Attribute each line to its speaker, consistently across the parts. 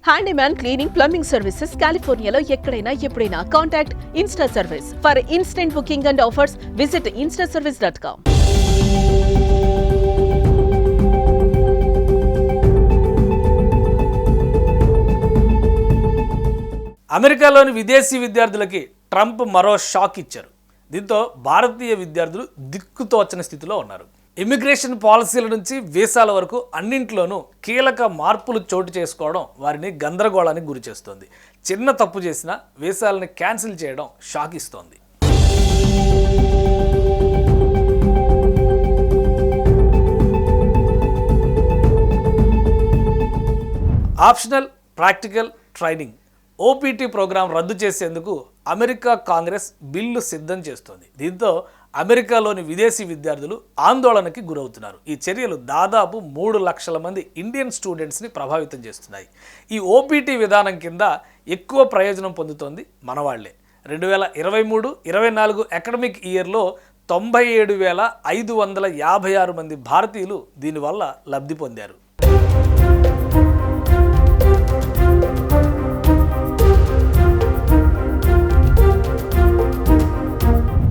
Speaker 1: Handyman cleaning, plumbing services కాలిఫోర్నియాలో ఎక్కడైనా ఎప్పుడైనా. Contact Insta service. For instant booking and offers visit instaservice.com.
Speaker 2: అమెరికాలోని విదేశీ విద్యార్థులకి ట్రంప్ మరో షాక్ ఇచ్చారు. దీంతో భారతీయ విద్యార్థులు దిక్కుతోచని స్థితిలో ఉన్నారు. ఇమిగ్రేషన్ పాలసీల నుంచి వీసాల వరకు అన్నింట్లోనూ కీలక మార్పులు చోటు చేసుకోవడం వారిని గందరగోళానికి గురి చేస్తోంది. చిన్న తప్పు చేసినా వీసాలని క్యాన్సిల్ చేయడం షాక్ ఇస్తోంది. Optional practical training OPT program రద్దు చేసేందుకు అమెరికా కాంగ్రెస్ బిల్లు సిద్ధం చేస్తోంది. దీంతో అమెరికాలోని విదేశీ విద్యార్థులు ఆందోళనకి గురవుతున్నారు. ఈ చర్యలు దాదాపు 3 లక్షల మంది ఇండియన్ స్టూడెంట్స్ని ప్రభావితం చేస్తున్నాయి. ఈ ఓపీటీ విధానం కింద ఎక్కువ ప్రయోజనం పొందుతోంది మనవాళ్లే. 2023-24 అకాడమిక్ ఇయర్లో 97,556 మంది భారతీయులు దీనివల్ల లబ్ధి పొందారు.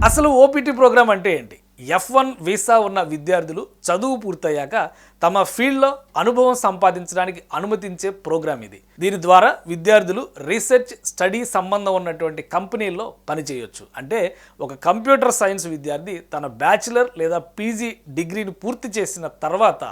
Speaker 2: అసలు ఓపీటీ ప్రోగ్రాం అంటే ఏంటి? F1 వీసా ఉన్న విద్యార్థులు చదువు పూర్తయ్యాక తమ ఫీల్డ్లో అనుభవం సంపాదించడానికి అనుమతించే ప్రోగ్రాం ఇది. దీని ద్వారా విద్యార్థులు రీసెర్చ్ స్టడీ సంబంధం ఉన్నటువంటి కంపెనీల్లో పనిచేయొచ్చు. అంటే ఒక కంప్యూటర్ సైన్స్ విద్యార్థి తన బ్యాచిలర్ లేదా పీజీ డిగ్రీని పూర్తి చేసిన తర్వాత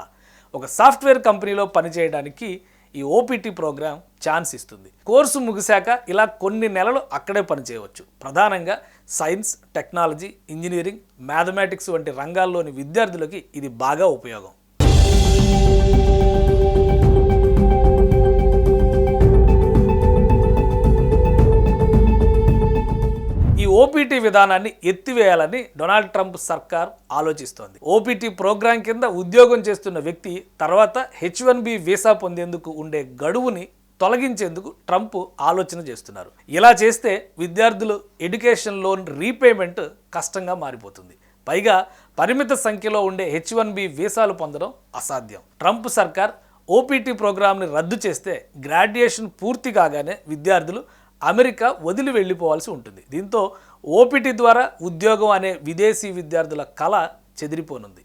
Speaker 2: ఒక సాఫ్ట్వేర్ కంపెనీలో పనిచేయడానికి ఈ ఓపీటీ ప్రోగ్రాం ఛాన్స్ ఇస్తుంది. కోర్సు ముగిశాక ఇలా కొన్ని నెలలు అక్కడే పనిచేయవచ్చు. ప్రధానంగా సైన్స్, టెక్నాలజీ, ఇంజనీరింగ్, మ్యాథమెటిక్స్ వంటి రంగాల్లోని విద్యార్థులకి ఇది బాగా ఉపయోగం. ఈ ఓపీటీ విధానాన్ని ఎత్తివేయాలని డొనాల్డ్ ట్రంప్ సర్కార్ ఆలోచిస్తోంది. ఓపీటీ ప్రోగ్రాం కింద ఉద్యోగం చేస్తున్న వ్యక్తి తర్వాత H1B వీసా పొందేందుకు ఉండే గడువుని తొలగించేందుకు ట్రంప్ ఆలోచన చేస్తున్నారు. ఇలా చేస్తే విద్యార్థులు ఎడ్యుకేషన్ లోన్ రీపేమెంట్ కష్టంగా మారిపోతుంది. పైగా పరిమిత సంఖ్యలో ఉండే H1B వీసాలు పొందడం అసాధ్యం. ట్రంప్ సర్కార్ ఓపీటీ ప్రోగ్రాంని రద్దు చేస్తే గ్రాడ్యుయేషన్ పూర్తి కాగానే విద్యార్థులు అమెరికా వదిలి వెళ్ళిపోవాల్సి ఉంటుంది. దీంతో ఓపీటీ ద్వారా ఉద్యోగం అనే విదేశీ విద్యార్థుల కళ చెదిరిపోనుంది.